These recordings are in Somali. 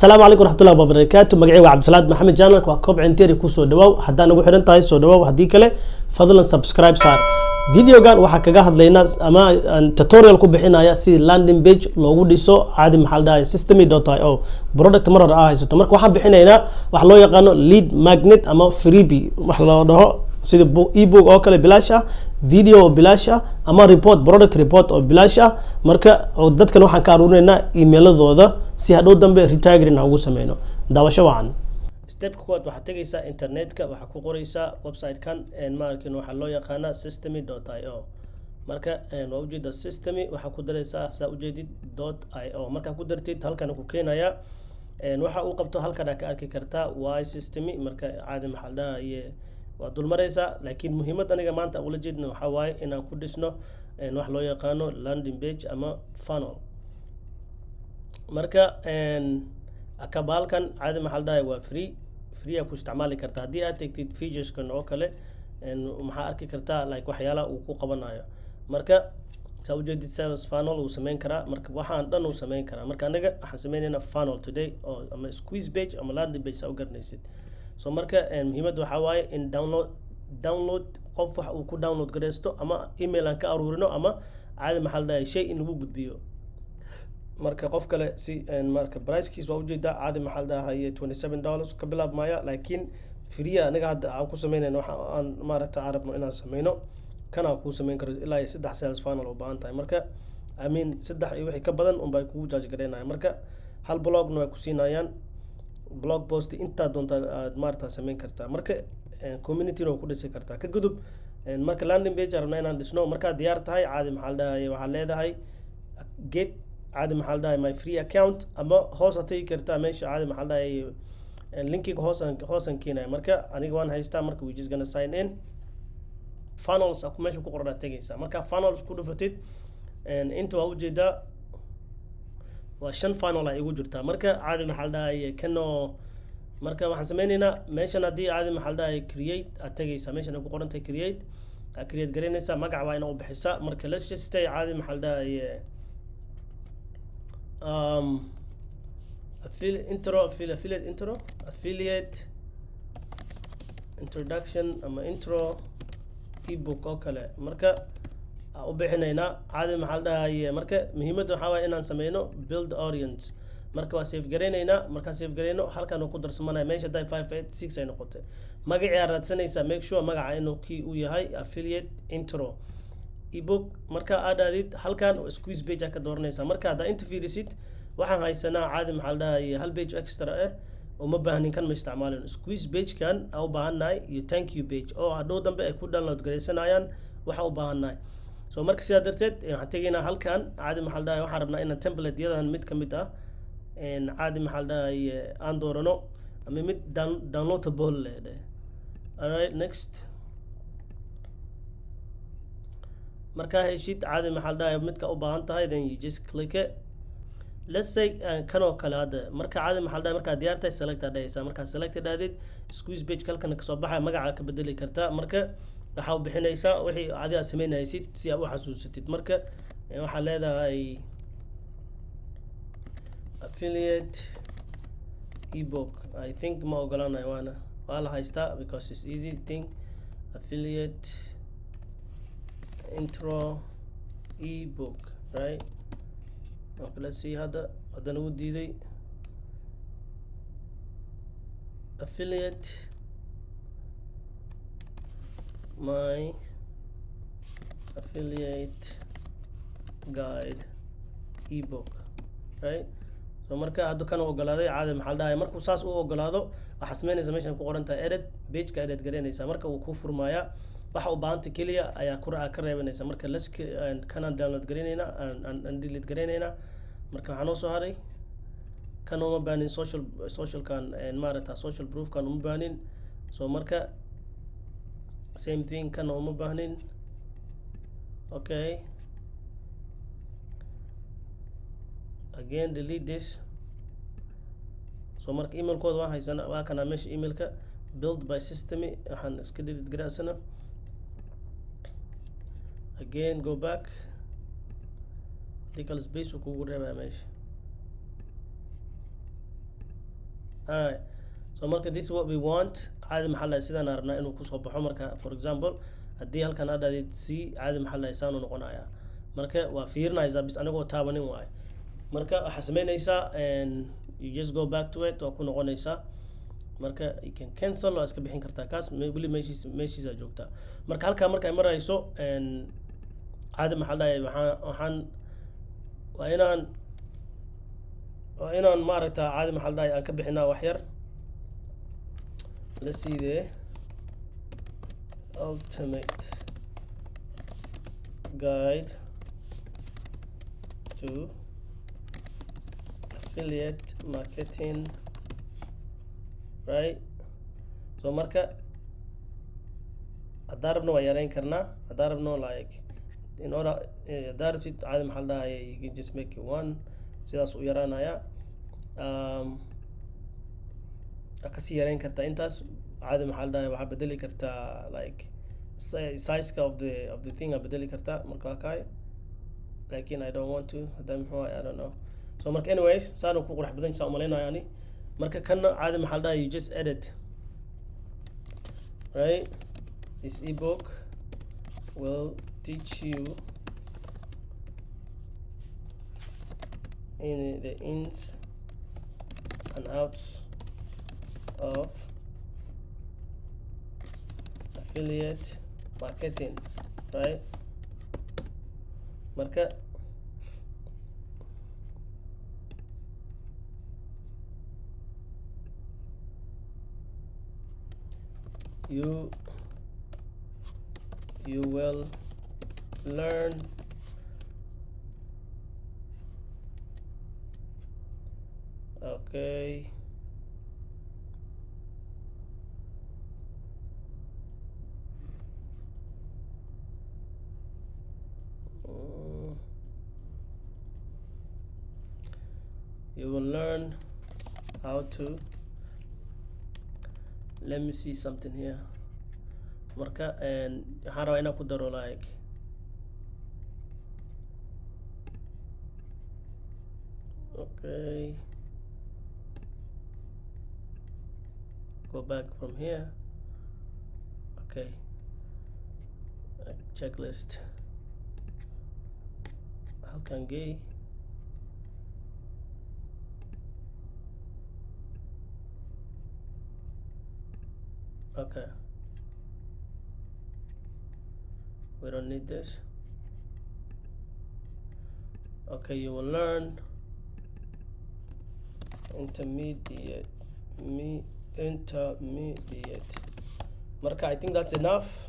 السلام عليكم ورحمة الله وبركاته. مقعي وعبد السلام محمد جانلك وكوب عنتيري كوسو دواو حتى أنا وحدن تاي سو دواو هدي كله فضلا سبسكرايب صار فيديو كان وحكا هاد لينا أما توتوريال كو بحنا سي لاندين بيج لوغو ديسو عادي محل داي systemy.io برودكت مرة سو تمرك waxaan bixinayna wax loo yaqaano lead magnet ama freebie wax loo dhaho sida ebook oo kale bilaash ah video oo bilaash ah ama report product report oo bilaash ah marka dadkan waxaan ka aruurinayna email-adooda si hadhow dambe retargeting ugu sameeyno daawasho wacan step kood waxa tagaysaa internetka waxa ku qoraysaa website kan markin waxa loo yaqaana systemy.io marka waa ujeeda systemy waxa ku daraysaa saa ujeedid .io marka ku dartid halkan ku keenaya waxa uu qabto halkan ka arki kartaa why systemy marka caadi maxal dhahaye waa dul maraysaa laakiin muhiimad aniga maanta ula jeedno waxa waaye inaan ku dhisno wax loo yaqaano landing page ama funnel marka akabalkan caadi maxal dhahaye waa free ku isticmaali kartaa haddii aad tagtid features kan oo kale maxaa arki kartaa like waxyaalaha uu ku qabanayo marka saa ujeedid sales funnel uu sameyn karaa marka waxaan dhan uu sameyn karaa marka anaga waxaan sameynaynaa funnel today oo ama squeeze page ama landing page saa u garanaysid so marka muhiimadda waxaa waaye in download qof wax uu ku download gareysto ama email aan ka aruurino ama caadi maxal dhahaye shay in lagu gudbiyo marka qof kale si marka pricekiis waa ujeedaa caadi maxal dhahaye $27 ka bilaabmaya laakiin free aniga hadda aan ku sameynayno waxa aan maaragtay arabno inaan sameyno kana ku sameyn karo ilaa 3 sales funnel oo baahan tahay marka I mean 3 iyo wixii ka badan un bay kugu charge gareynayaan marka hal blogna way ku siinayaan blog post inta doonta aad maaragtay sameyn kartaa marka community oo ku dhisi kartaa ka gudub marka landing page arabna inaan dhisno marka diyaar tahay caadi maxal dhahaye waxa leedahay get caadi maxal dhahaye my free account ama hoos atay kartaa meesha caadi maxal dhahaye linkiga hoosan keenay marka aniga waan haystaa marka we just gonna sign in funnels aku meesha ku qorada tagaysa marka funnels ku dhufatid inta waa ujeedaa waa 5 funnel ay ugu jirtaa marka caadi maxal dhahaye kano marka waxaan sameynaynaa meeshan haddii caadi maxal dhahaye create aad tagaysa meeshan ay ku qoran tahay create gareynaysa magac waa inaad u bixisaa marka let's just say caadi maxal dhahaye affiliate introduction ama intro ebook oo kale marka u bixinayna caadi maxal dhahaye marka muhiimadda waxa waaye inaan sameyno build audience marka waa save gareynayna marka save gareyno halkan uu ku darsamanayo meesha 586 ay noqotay magaci aad raadsanaysaa make sure magaca inuu kii uu yahay affiliate intro ebook marka aad aadid halkan squeeze page ka dooranaysaa marka aad inta fiirisid waxaan haysanaa caadi maxal dhahaye hal page extra ah oo ma baahnin kan ma isticmaalin squeeze page kan u baahannahay iyo thank you page oo hadhow dambe ay ku download gareysanayaan waxa u baahannahay so marka sidaa darteed waxaan tegaynaa halkan caadi maxal dhahaye waxaan rabnaa inaan template yadan mid ka mid ah caadi maxal dhahaye aan doorano ama mid downloadable leh alright next marka heshid caadi maxal dhahaye midka u baahan tahay then you just click it let's say kan oo kale hada marka caadi maxal dhahaye marka diyaar tahay select adaysa marka select aadid squeeze page kalkan ka soo baxay magaca ka bedeli kartaa marka waxa u bixinaysaa wixii adiga sameynaysid si aad u xasuusatid marka waxa leedahay affiliate ebook I think ma ogolaanayo waa la haystaa because it's easy thing affiliate intro ebook right okay let's see hadana uu diiday affiliate my affiliate guide ebook right so marka hadda kan ogolaaday caadi maxal dhahaye markuu saas u ogolaado waxa sameynaysa meeshan ku qoran tahay edit page ka edit gareynaysa marka uu ku furmaaya waxa u baahanta kaliya ayaa ka reebanaysa marka kana download gareynayna and delete gareynayna marka waxaan noo soo haray kan uma baanin social kan maaragta social proof kan uma baanin so marka same thing kan uma baanin okay again delete this so marka email code waa haysana waa kana meesha emailka build by systemy waxaan iska delete gareysana again go back decal space kugu reebaa meesha alright, so marka this is what we want. caadi maxaa lahay sidaan rabnaa inuu kusoo baxo. marka for example haddii halkan aad dhahdeed c caadi maxaa lahay saanu noqonayaa. marka waa fiirinaysaa bis anigoo taabanin waaye. marka waxaa sameynaysaa and you just go back to it, waa ku noqonaysaa. marka you can cancel, waa iska bixin kartaa kaas, weli meeshiisa joogtaa. marka halkaa marka ay marayso caadi maxaa lahay waxaan waa inaan maaragta caadi maxaa lahay aan ka bixinaa wax yar. let's see the ultimate guide to affiliate marketing, right? so marka haddaan rabno waa yareyn karnaa, haddaan rabno like in order haddaan rabtid caadi maxaa lahay you can just make it one, sidaas u yaraanaya. kasii yareyn kartaa intaas caadi maxaa lahay waxaa bedeli kartaa like sizeka of the thing aa bedeli kartaa. marka waa kaay lakin I don't want to, hadda muxuu I don't know. so marka anyways saanu ku qurux badan saa umalaynaya ani. marka kana caadi maxaa lahay you just edit, right? this ebook will teach you in the ins and outs of affiliate marketing, right? marka you will learn okay you will learn how to, let me see something here. marka waxaan rabaa inaan ku daro like okay go back from here, okay checklist halkan gay okay we don't need this. okay you will learn intermediate marka I think that's enough.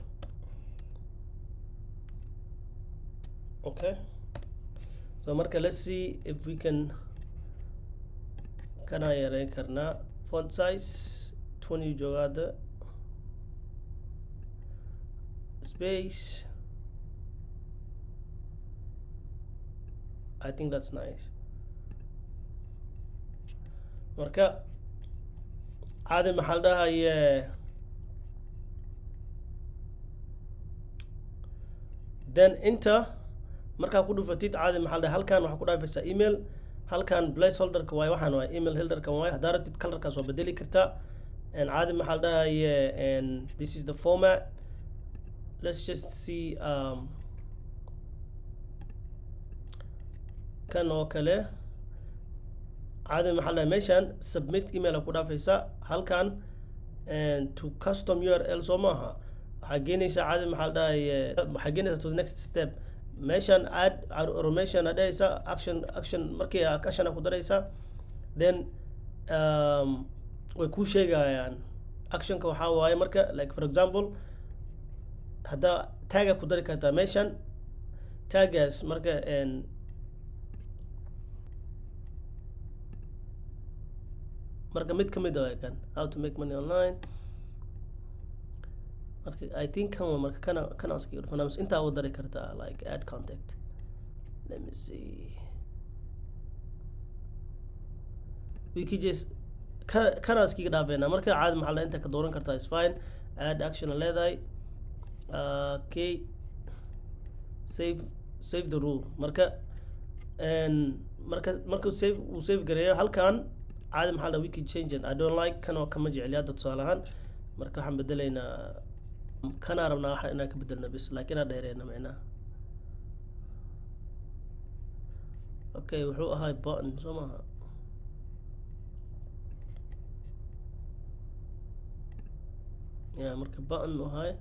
okay so marka let's see if we can yareyn karnaa font size 20 joogaada space. I think that's nice. marka caadi maxaa la dhahaye then enter markaa ku dhufatid caadi maxaa la dhahay halkan waxaa ku dhaafaysaa email, halkan placeholderka waaye, waxaan waaye email holderka waaye. haddaa rabtid colorkaas waa bedeli kartaa caadi maxaa la dhahaye this is the format. let's just see kan oo kale caadi maxaa lahay meeshaan submit email ku dhaafaysa halkan to custom URL soo maaha, waxaa geenaysaa caadi maxaa la dhahay waxaa geenaysaa to the next step. meeshaan add automation aa dhahaysa action markii action ku daraysa then way kuu sheegayaan actionka waxaa waaye marka like for example hadda tagga ku dari kartaa meeshaan taggaas marka marka mid kamid ah kan how to make money online. marka I think kan marka kana aski finance inta ugu dari kartaa like add contact. let me see we can just kana aski dhaafeena marka caadi maxaa la inta ka dooran kartaa is fine. add action leedahay okay save the rule marka marka save gareeyo halkan caadi maxaa la we can change it. I don't like kan oo kama jecli hadda tusaale ahaan marka waxaan bedelaynaa kana rabnaa waxa inaan ka bedelno bis laakiin aan dheereyna macnaha okay wuxuu ahaa button soo maaha marka button uu ahaa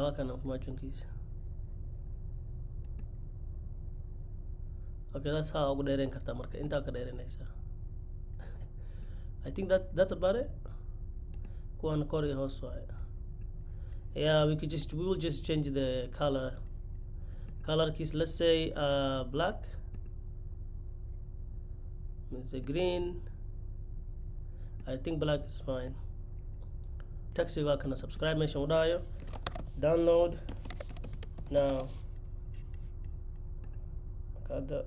waa kana marginkiisa okay that's how ugu dheereyn kartaa marka intaa ka dheereynaysaa I think that's about it kuwan kor iyo hoos waaye we will just change the color keys. Let's say black, let's say green. I think black is fine. Text you can subscribe mention udayo download now kada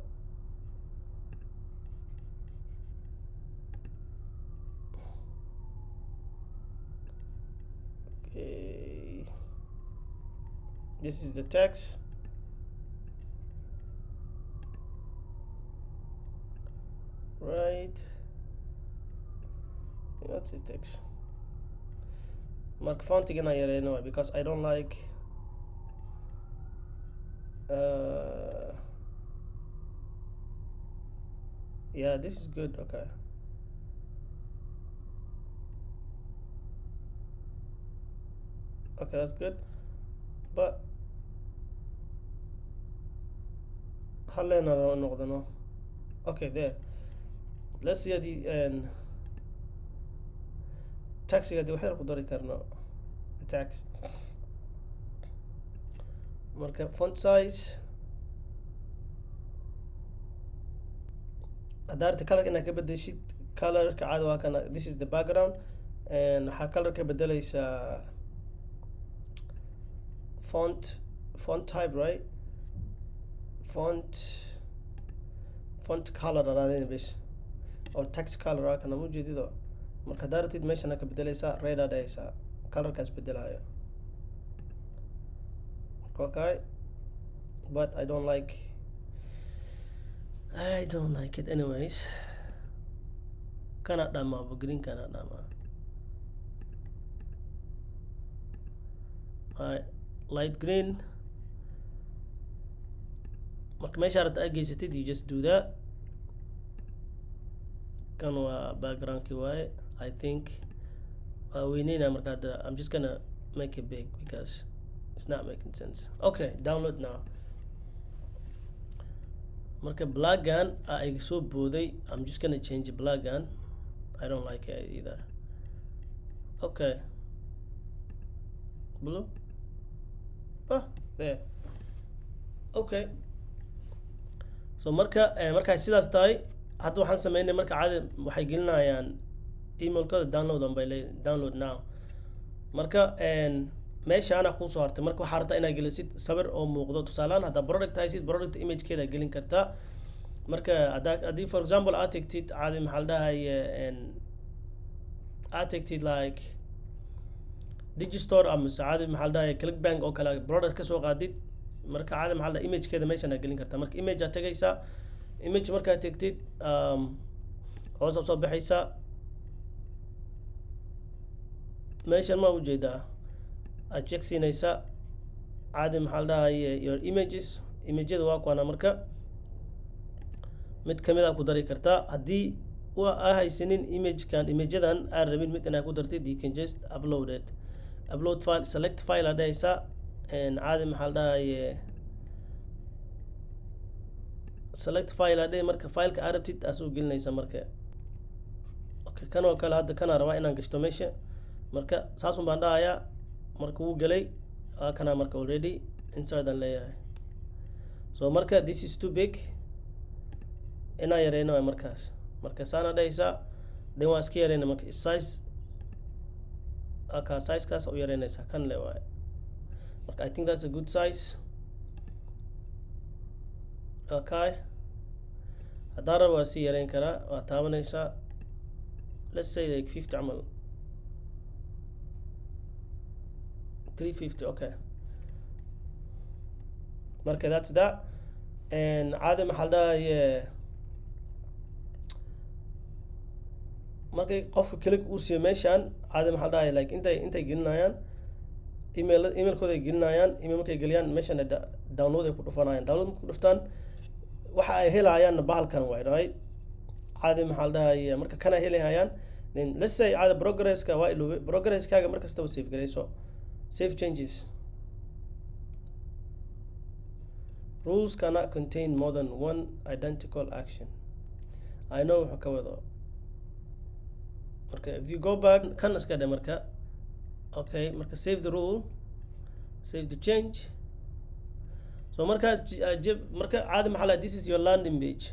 okay this is the text right that's it text mark font again I because I don't like yeah this is good okay that's good but halena noqdano okay there let's see the taxiga dii waxyar ku dari karno tax marka font size adaarta color inaa ka bedeshid colorka caadi waa kana this is the background and waxaa color ka bedelaysaa font type right font color araadeen bes or text color waa kana mujeedido marka daartid meeshana ka bedelaysaa red aad aysaa colorkaas bedelayo okay but I don't like it anyways kana dhama green kana dhama light green marka meesha aad geysatid you just do that kan waa background ki waaye I think we need I'm just gonna make it big because it's not making sense. Okay, download now. Marka black gun I so booday. I'm just gonna change the black gun. I don't like it either. Okay. Blue. There. Okay. So marka sidaas tahay hadda waxaan sameynay marka caadi waxay gelinayaan emailkooda download now marka meesha ana ku soo hartay marka waxaad rabtaa inaad gelisid sawir oo muuqdo tusaalaan hadda product haysid product imagekeeda gelin kartaa marka haddii for example aad tagtid caadi maxaa la dhahay aad tagtid like digistore ama caadi maxaa la dhahay clickbank oo kale product ka soo qaadid marka caadi maxaa la dhahay imagekeeda meeshan aad gelin kartaa marka image aad tagaysaa image markaad tagtid hoos soo baxaysaa meeshan ma ujeedaa aad check siinaysaa caadi maxaa la dhahay your imageyada waa kuwana marka mid kamid a ku dari kartaa haddii aa haysanin imageyadan aad rabin mid inaad ku dartid you can just upload file select file aad dhahaysaa caadi maxaa la dhahay select file aad dhahay marka fileka aad rabtid aa soo gelinaysa marka okay kan oo kale hadda kana rabaa inaan gashto meesha marka saasun baan dhahayaa marka wuu galay kana marka already inside aan leeyahay so marka this is too big inaa yareyno waay markaas marka saana dhahaysaa then waa iska yareyna marka sizekaas u yareynaysaa kan le waay marka I think that's a good size okay haddaan rabo waa sii yareyn karaa waa taabanaysaa let's say like 50 camal 350 okay marka that's that and caadi maxaa la dhahaye markay qofka click uu siiyo meeshaan caadi maxaa dhahay like intay gelinayaan emailkooda ay gelinayaan email markay geliyaan meeshaan download ay ku dhufanayaan download marku dhuftaan waxa ay helayaan bahalkan waay right caadi maxaa dhahay marka kana helayaan then let's say caadi progresska waa iloobe progresskaaga markastaba save garayso save changes rules cannot contain more than one identical action I know wuxuu ka wado marka if you go back kan iska dhe marka okay marka save the rule save the change so marka marka caadi maxaa lahay this is your landing page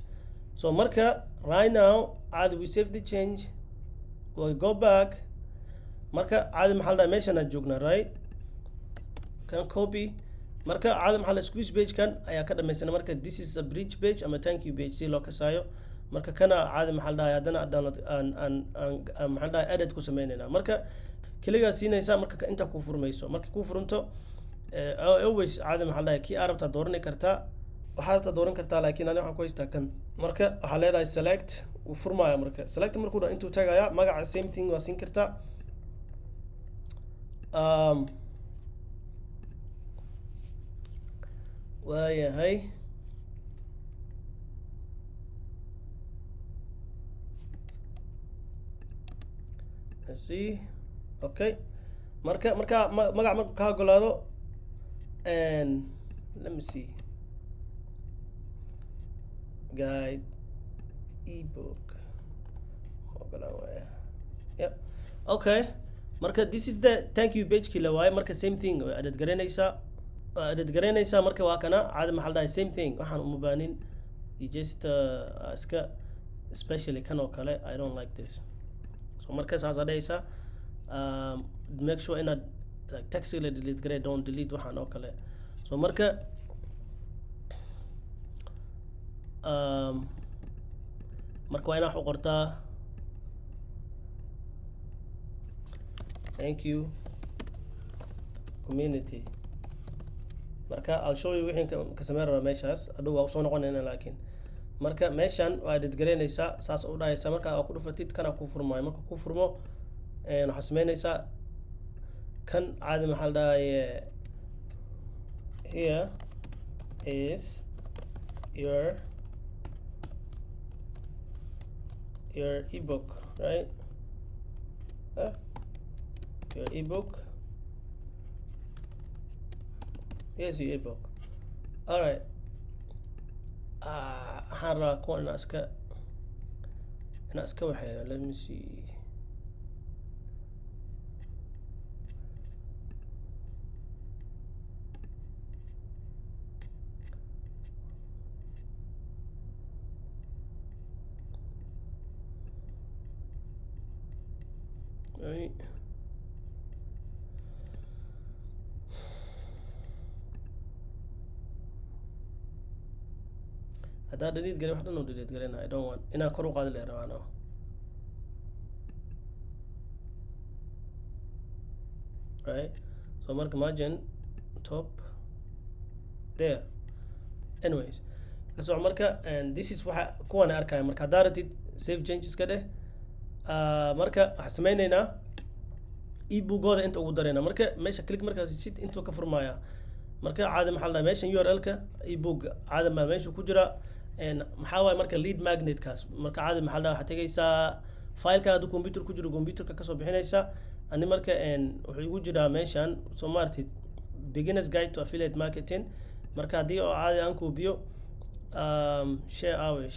so marka right now caadi we save the change we go back marka caadi maxaa lahay meeshaan aan joognaa right kan copy marka caadi maxaa lahay squeeze page kan ayaa ka dhamaysana marka this is a bridge page ama thank you page si loo kasaayo marka kana caadi maxaa dhahay haddana download aan maxaa dhahay edit ku sameynayna marka kaligaa siinaysa marka inta ku furmayso marka ku furunto always caadi maxaa dhahay kii arabta dooran kartaa waxaad dooran kartaa laakiin aniga waxaan ku haystaa kan marka waxaa leedahay select uu furmaya marka select markuu dhan intuu tagaya magaca same thing waa siin kartaa waayahay see okay marka magac marku ka ogolaado and let me see guide ebook yep okay marka this is the thank you page kila waaye marka same thing edit garanaysa marka waa kana caadi maxaa dhahay same thing waxaan uma baanin you just iska especially kan oo kale I don't like this so marka saas adaysa make sure inaad like text la delete garay don't delete waxaan oo kale so marka marka waa inaad wax u qortaa thank you community marka I'll show you wixii ka sameyn raba meeshaas adhow waa soo noqonayna laakiin marka meeshaan waa edit garanaysaa saas u dhahaysa marka ku dhufatid kana ku furmaayo marka ku furmo waxaa sameynaysaa kan caadi maxaa dhahay here is your ebook right your ebook here's your ebook all right waxaan rabaa kuwa inaa iska waxeeyo let me see right haddaa delete garay wax dhan oo delete garayna I don't want inaan kor u qaadi lahay rabaa no right so marka margin top there anyways so marka and this is waxa kuwan arkaya marka haddaa ratid save changes ka dheh marka waxaan sameynaynaa ebookooda inta ugu darayna marka meesha click markaas sid intuu ka furmaya marka caadi maxaa la dhahay meeshan URL-ka ebook caadi ma meesha ku jira maxaa waaye marka lead magnet-kaas marka caadi maxaa la dhahay waxaad tegaysaa file-ka hadduu computer ku jiro computerka kasoo bixinaysa ani marka wuxuu igu jiraa meeshan soo maartid beginners guide to affiliate marketing marka haddii oo caadi aan koobiyo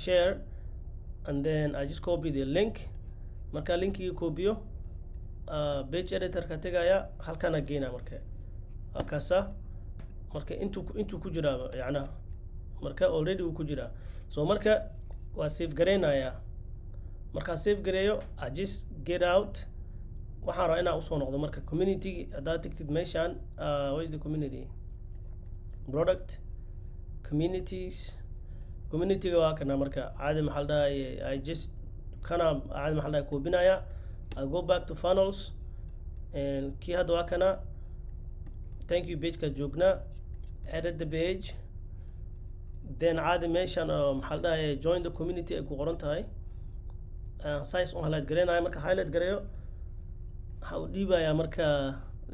share and then I just copy the link marka linkiga koobiyo page editor-ka tegaya halkana geena marka halkaasa marka intuu ku jiraa yacna marka already uu ku jiraa so marka waa save gareynaya marka save gareeyo I just get out waxaan rabaa inaan usoo noqdo marka community haddaad tegtid meeshaan what is the community product communities community-ga waa kana marka caadi maxaa la dhahay I just kana caadi maxaa la dhahay koobinaya I go back to funnels and kii hadda waa kana thank you page-ka joognaa edit the page then caadi meeshaan maxaa la dhahay join the community ay ku qoran tahay size on highlight gareynayo marka highlight gareeyo waxa uu dhiibayaa marka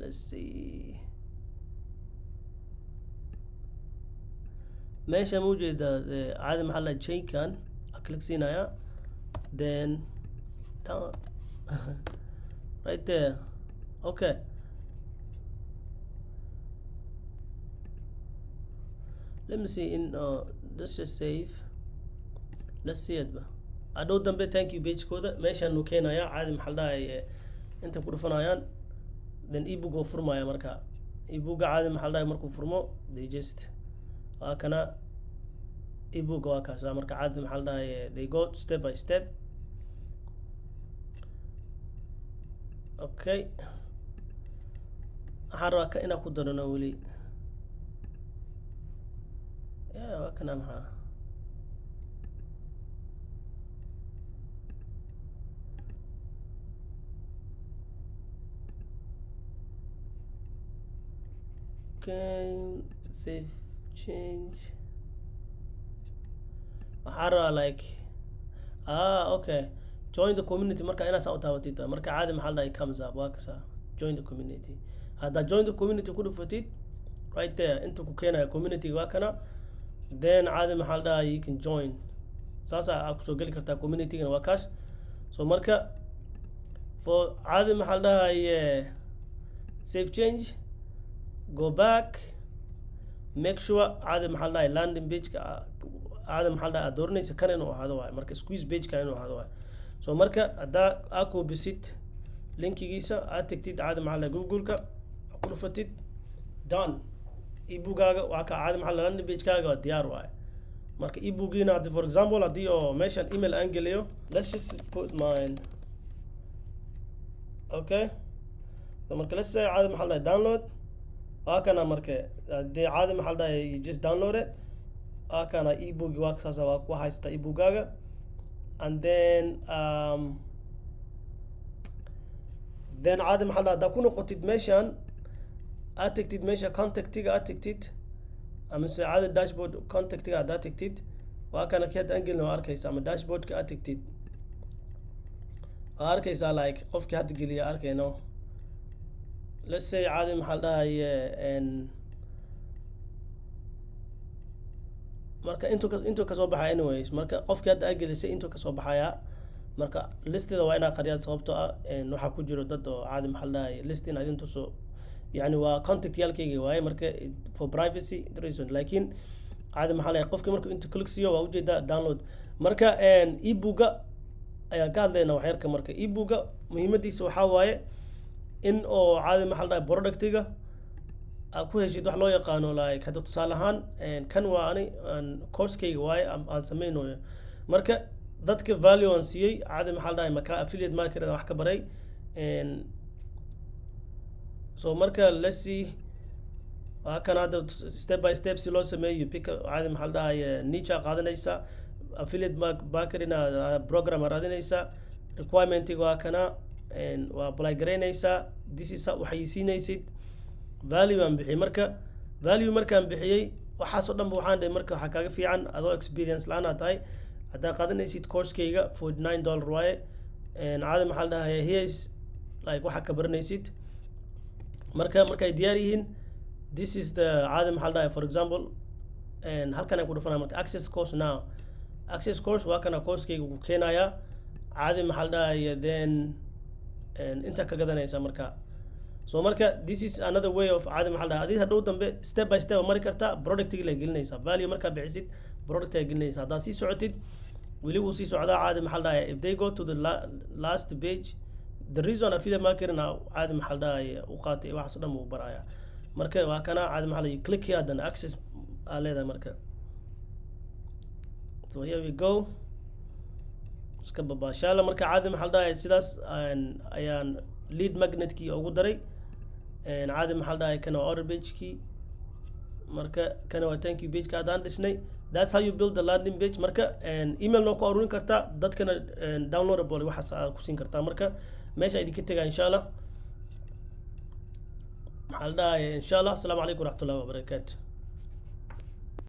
let's see meesha ma ujeeda caadi maxaa la chainkan click siinaya then down right there okay let me see in let's just save let's see it adhow dambe thank you page kooda meeshaan uu keenaya caadi maxaa la inta ku dhufanayaan then ebook oo furmaya marka ebook caadi maxaa la markuu furmo they just waa kana ebook waa kaasa marka caadi maxaa la they go step by step okay waxaan rabaa ka inaan ku darano weli waa kana maxaa okay save change waxaan rabaa like okay join the community marka inaa saa u taabatid marka caadi maxaa la comes up waa kasa join the community haddaa join the community ku dhufatid right there inta ku keenaya community waa kana then caadi maxaa la you can join saasa aad kusoo geli kartaa community-gana waa kaas so marka for caadi maxaa la save change go back make sure caadi maxaa la landing page-ka caadi maxaa la dooranaysa kan inuu ahaado waay marka squeeze page-ka inuu ahaado waay so marka haddaa aad koobisid linkigiisa aad tegtid caadi maxaa la google-ka ku dhufatid done ebook-gaaga waa ka caadi maxaa la landing page-kaaga waa diyaar waay marka ebook-giina hadii for example haddii oo meeshaan email aan geliyo let's just put mine okay so marka let's say caadi maxaa la download waa kana marka hadii caadi maxaa la you just download it waa kana ebook waa kasaasa waa ku haysta ebook-gaaga and then caadi maxaa la haddaa ku noqotid meeshaan aad tegtid meesha contactiga aad tegtid ama se caadi dashboard contactiga haddaa tegtid waa kana kii hadda angelina waa arkaysa ama dashboardka aad tegtid waa arkaysaa like qofkii hadda geliya arkayno let's say caadi maxaa la marka intuu kasoo baxaya anyways marka qofkii hadda aad gelisay intuu kasoo baxaya marka listida waa inaa qariyad sababtoo ah waxaa ku jiro dad oo caadi maxaa la list in adin tuso يعني waa contact yaalkayga waaye marka for privacy reason laakiin caadi maxaa la qofkii markuu inta click siiyo waa ujeedaa download marka ebook-ga ayaan ka hadlaynaa waxyarka marka ebook-ga muhiimadiisa waxaa waaye in oo caadi maxaa la product-ga aad ku heshid wax loo yaqaano like hadda tusaale ahaan kan waa ani course-kayga waaye aan sameynayo marka dadka value aan siiyey caadi maxaa la marka affiliate marketing wax ka baray so marka let's see waa kan hadda step by step si loo sameeyo pick caadi maxaa la niche qaadanaysa affiliate marketing program raadinaysa requirement-iga waa kana waa apply garaynaysa this is waxay siinaysid value aan bixiyay marka value markaan bixiyay waxaas oo dhan waxaan dhahay marka waxa kaaga fiican adoo experience la'aan aad tahay haddaa qaadanaysid course-kayga $49 waaye caadi maxaa la here is like waxa ka baranaysid markay diyaar yihiin this is the caadi maxaa la for example halkan ay ku dhufanaa marka access course now access course waa kana course-kayga ku keenaya caadi maxaa la then inta ka gadanaysa marka so marka this is another way of caadi maxaa la adii hadhow dambe step by step mari kartaa product-ga la gelinaysa value markaa bixisid product ay gelinaysa haddaa sii socotid weli wuu sii socdaa caadi maxaa la if they go to the last page the reason affiliate marketing caadi maxaa la u qaatay waxaas dhan uu baraya marka waa kana caadi maxaa la click here then access aa leedahay marka so here we go iska babaashaala marka caadi maxaa la sidaas ayaan lead magnet-kii ugu daray caadi maxaa la kana waa order page-kii marka kana waa thank you page-ka hadaan dhisnay that's how you build the landing page marka email noo ku aruurin kartaa dadkana downloadable waxaas aad ku siin kartaa marka meesha idinka tegaa insha allah maxaa la insha allah asalaamu calaykum waraxmatullahi wabarakaatu